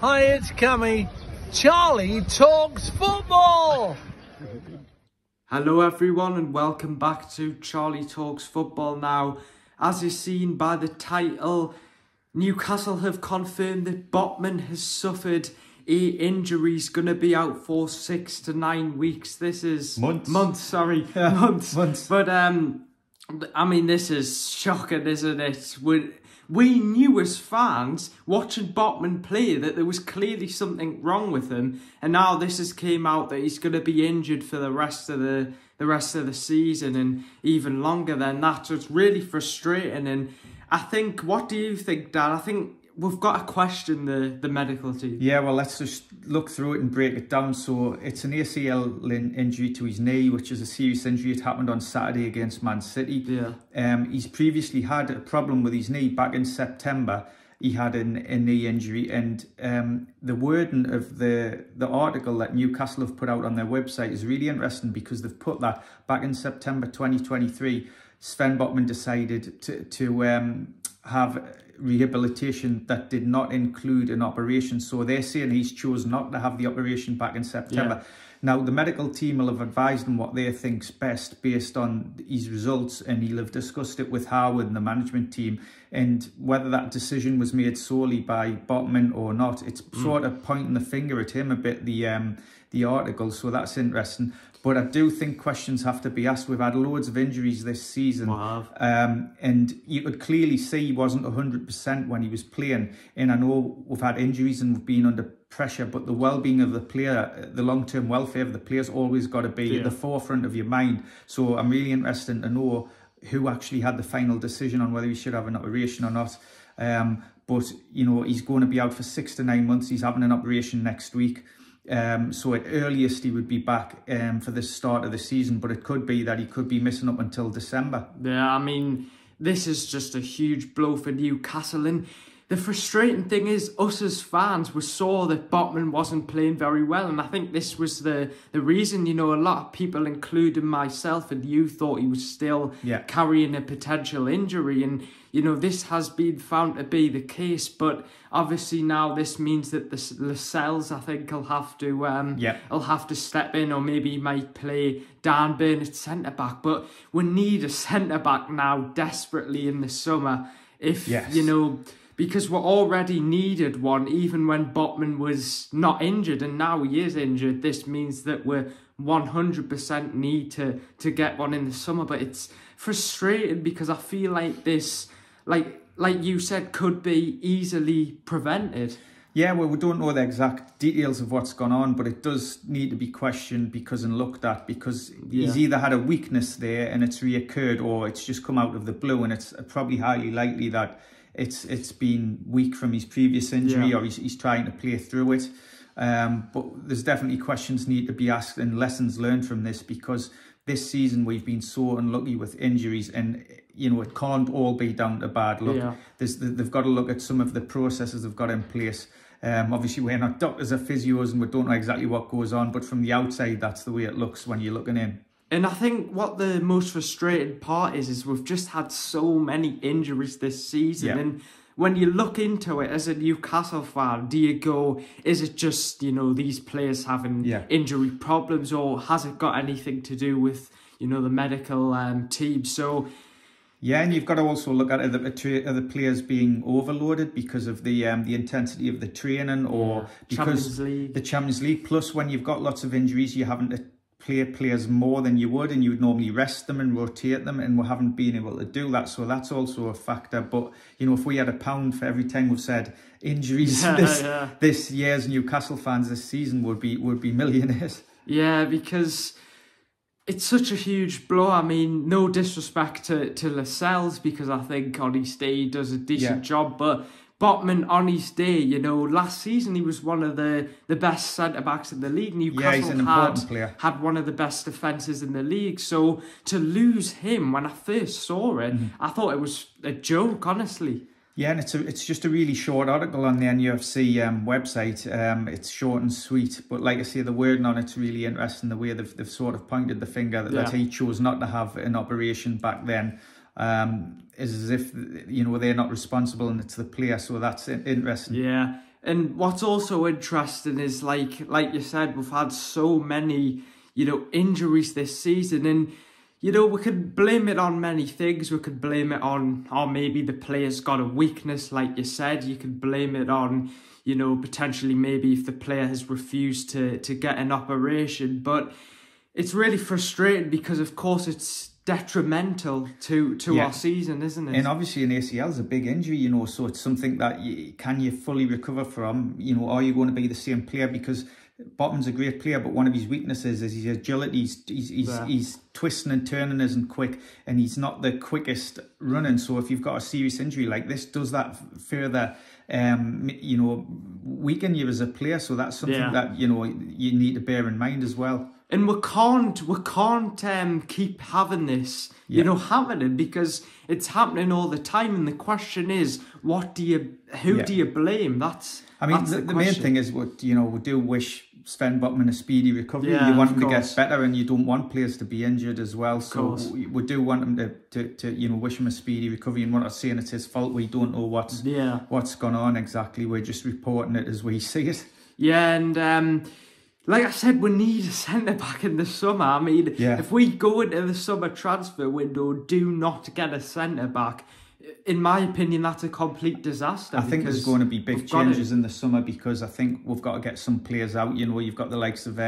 Hi, it's Cammy. Charlie talks football. Hello everyone and welcome back to Charlie Talks Football. Now, as is seen by the title, Newcastle have confirmed that Botman has suffered a injury. He's going to be out for 6 to 9 weeks. This is... Months. But, I mean, this is shocking, isn't it? We knew as fans, watching Botman play, that there was clearly something wrong with him. And now this has came out that he's going to be injured for the rest of the season and even longer than that. So it's really frustrating. And I think, what do you think, Dan? I think we've got to question the medical team. Yeah, well, let's just look through it and break it down. So it's an ACL injury to his knee, which is a serious injury. It happened on Saturday against Man City. Yeah. He's previously had a problem with his knee. Back in September, he had a knee injury. And the wording of the article that Newcastle have put out on their website is really interesting, because they've put that back in September 2023, Sven Botman decided to have rehabilitation that did not include an operation. So they're saying he's chosen not to have the operation back in September. Yeah. Now, the medical team will have advised him what they think's best based on his results, and he'll have discussed it with Howard and the management team. And whether that decision was made solely by Botman or not, it's sort of pointing the finger at him a bit, the article. So that's interesting. But I do think questions have to be asked. We've had loads of injuries this season. Wow. And you could clearly see he wasn't 100% when he was playing. And I know we've had injuries and we've been under pressure, but the well-being of the player, the long-term welfare of the player's always got to be at the forefront of your mind. So I'm really interested to know who actually had the final decision on whether he should have an operation or not. But, you know, he's going to be out for 6 to 9 months. He's having an operation next week. So at earliest he would be back for the start of the season, but it could be that he could be missing up until December. Yeah, I mean, this is just a huge blow for Newcastle. And the frustrating thing is, us as fans, we saw that Botman wasn't playing very well. And I think this was the reason, you know, a lot of people, including myself and you, thought he was still carrying a potential injury. And, you know, this has been found to be the case. But obviously now this means that the Lascelles, I think, will have to step in, or maybe he might play Dan Burn at centre-back. But we need a centre-back now desperately in the summer. You know, because we already needed one even when Botman was not injured, and now he is injured. This means that we 100% need to get one in the summer. But it's frustrating because I feel like this, like you said, could be easily prevented. Yeah, well, we don't know the exact details of what's gone on, but it does need to be questioned and looked at, because he's either had a weakness there and it's reoccurred, or it's just come out of the blue, and it's probably highly likely that it's been weak from his previous injury, or he's trying to play through it. But there's definitely questions need to be asked and lessons learned from this, because this season we've been so unlucky with injuries, and you know, it can't all be down to bad luck. They've got to look at some of the processes they've got in place. Obviously we're not doctors or physios and we don't know exactly what goes on, but from the outside that's the way it looks when you're looking in. And I think what the most frustrating part is we've just had so many injuries this season. And when you look into it as a Newcastle fan, do you go, is it just, you know, these players having injury problems, or has it got anything to do with, you know, the medical team? So... yeah, and you've got to also look at the players being overloaded because of the intensity of the training, or because the Champions League. Plus, when you've got lots of injuries, you're having to play players more than you would, and you would normally rest them and rotate them, and we haven't been able to do that. So that's also a factor. But, you know, if we had £1 for every time we've said injuries this year's Newcastle fans this season would be millionaires. Yeah, because it's such a huge blow. I mean, no disrespect to Lascelles, because I think on his day he does a decent job, but Botman on his day, you know, last season he was one of the best centre-backs in the league. Newcastle he's an important player. Had one of the best defences in the league. So to lose him, when I first saw it, I thought it was a joke, honestly. Yeah, and it's just a really short article on the NUFC website. It's short and sweet, but like I say, the wording on it's really interesting, the way they've sort of pointed the finger that he chose not to have an operation back then. Is as if, you know, they're not responsible and it's the player, so that's interesting. Yeah, And what's also interesting is, like you said, we've had so many, injuries this season. And, we could blame it on many things. We could blame it on, or maybe the player's got a weakness, like you said. You could blame it on, potentially maybe if the player has refused to get an operation. But it's really frustrating because, of course, it's detrimental to our season, isn't it? And obviously an ACL is a big injury, so it's something that can you fully recover from? Are you going to be the same player? Because Botman's a great player, but one of his weaknesses is his agility. He's twisting and turning isn't quick, and he's not the quickest running. So if you've got a serious injury like this, does that further weaken you as a player? So that's something that you need to bear in mind as well. And we can't keep having this, happening, because it's happening all the time. And the question is, who do you blame? That's the main thing is, we do wish Sven Botman a speedy recovery. You want him to get better, and you don't want players to be injured as well. So we do want him to wish him a speedy recovery. And we're not saying it's his fault. We don't know what's gone on exactly. We're just reporting it as we see it. Yeah, and like I said, we need a centre-back in the summer. If we go into the summer transfer window, do not get a centre-back, in my opinion, that's a complete disaster. I think there's going to be big changes in the summer, because I think we've got to get some players out. You've got the likes of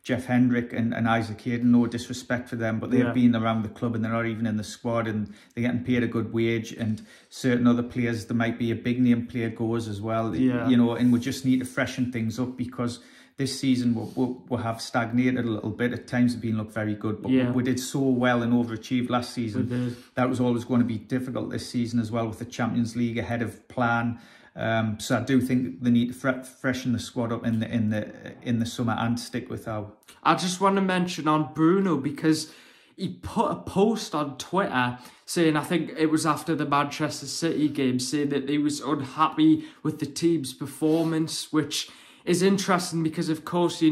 Jeff Hendrick and Isaac Hayden. No disrespect for them, but they've been around the club and they're not even in the squad, and they're getting paid a good wage. And certain other players, there might be a big name player goes as well. And we just need to freshen things up, because this season we'll have stagnated a little bit. At times, it's looked very good, but we did so well and overachieved last season. That was always going to be difficult this season as well, with the Champions League ahead of plan. So I do think they need to freshen the squad up in the summer and stick with our. I just want to mention on Bruno, because he put a post on Twitter saying, I think it was after the Manchester City game, saying that he was unhappy with the team's performance, which is interesting because, of course,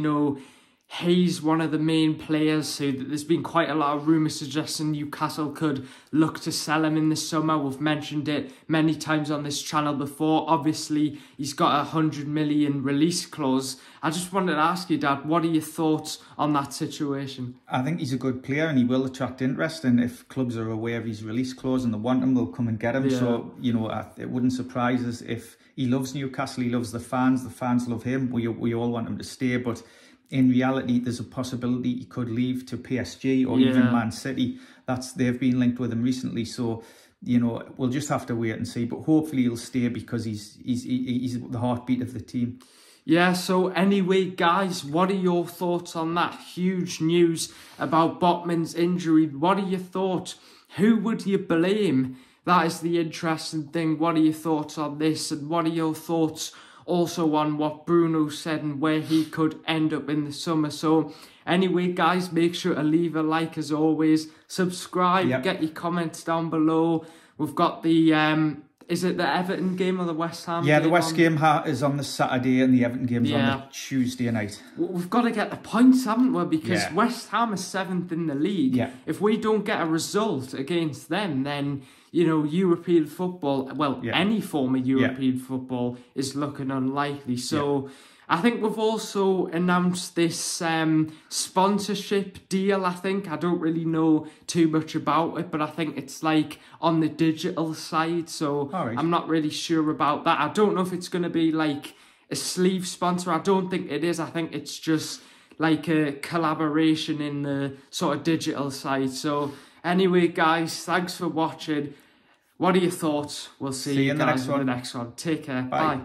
he's one of the main players, so there's been quite a lot of rumours suggesting Newcastle could look to sell him in the summer. We've mentioned it many times on this channel before. Obviously, he's got a 100 million release clause. I just wanted to ask you, Dad, what are your thoughts on that situation? I think he's a good player and he will attract interest, and if clubs are aware of his release clause and they want him, they'll come and get him. So, it wouldn't surprise us if he loves Newcastle, he loves the fans love him. We all want him to stay, but in reality, there's a possibility he could leave to PSG or even Man City. They've been linked with him recently, so we'll just have to wait and see. But hopefully he'll stay, because he's the heartbeat of the team. Yeah, so anyway, guys, what are your thoughts on that huge news about Botman's injury? What are your thoughts? Who would you blame? That is the interesting thing. What are your thoughts on this? And what are your thoughts also on what Bruno said and where he could end up in the summer? So anyway, guys, make sure to leave a like as always. Subscribe, get your comments down below. We've got the, is it the Everton game or the West Ham game? Yeah, the West game is on the Saturday and the Everton game's on the Tuesday night. We've got to get the points, haven't we? Because West Ham is 7th in the league. Yeah. If we don't get a result against them, then European football, any form of European football is looking unlikely. So I think we've also announced this sponsorship deal, I think. I don't really know too much about it, but I think it's like on the digital side. So I'm not really sure about that. I don't know if it's going to be like a sleeve sponsor. I don't think it is. I think it's just like a collaboration in the sort of digital side. So anyway, guys, thanks for watching. What are your thoughts? We'll see you guys in the next one. Take care. Bye.